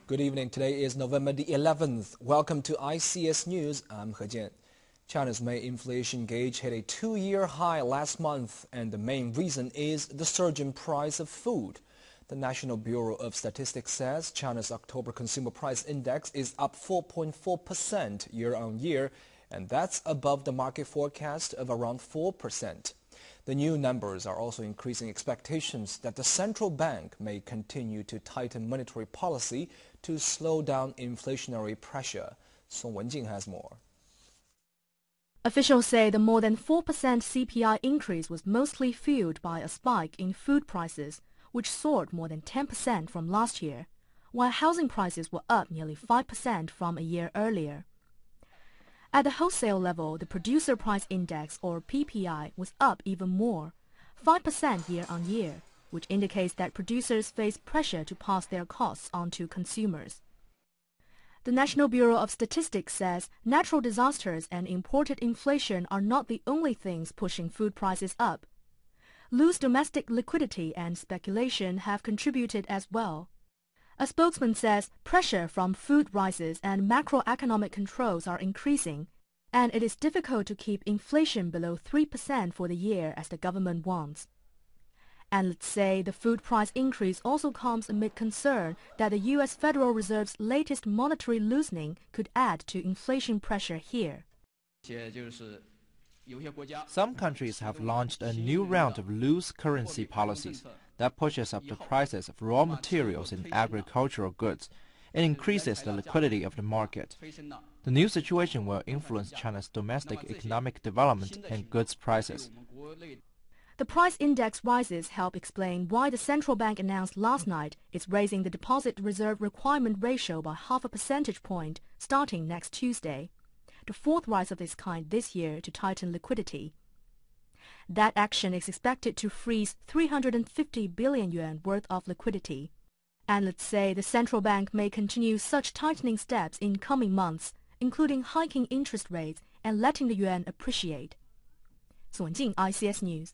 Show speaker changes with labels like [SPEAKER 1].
[SPEAKER 1] Good evening. Today is November the 11th. Welcome to ICS News. I'm He Jian. China's May inflation gauge hit a two-year high last month, and the main reason is the surge in price of food. The National Bureau of Statistics says China's October Consumer Price Index is up 4.4% year-on-year, and that's above the market forecast of around 4%. The new numbers are also increasing expectations that the central bank may continue to tighten monetary policy to slow down inflationary pressure. Song Wenjing has more.
[SPEAKER 2] Officials say the more than 4% CPI increase was mostly fueled by a spike in food prices, which soared more than 10% from last year, while housing prices were up nearly 5% from a year earlier. At the wholesale level, the Producer Price Index, or PPI, was up even more, 5% year-on-year, which indicates that producers face pressure to pass their costs on to consumers. The National Bureau of Statistics says natural disasters and imported inflation are not the only things pushing food prices up. Loose domestic liquidity and speculation have contributed as well. A spokesman says pressure from food prices and macroeconomic controls are increasing, and it is difficult to keep inflation below 3% for the year as the government wants. Analysts say the food price increase also comes amid concern that the U.S. Federal Reserve's latest monetary loosening could add to inflation pressure here.
[SPEAKER 3] Some countries have launched a new round of loose currency policies that pushes up the prices of raw materials and agricultural goods and increases the liquidity of the market. The new situation will influence China's domestic economic development and goods prices.
[SPEAKER 2] The price index rises help explain why the central bank announced last night it's raising the deposit reserve requirement ratio by 0.5 percentage point starting next Tuesday, the fourth rise of its kind this year to tighten liquidity. That action is expected to freeze 350 billion yuan worth of liquidity. Analysts say the central bank may continue such tightening steps in coming months, including hiking interest rates and letting the yuan appreciate. Song Wenjing, ICS News.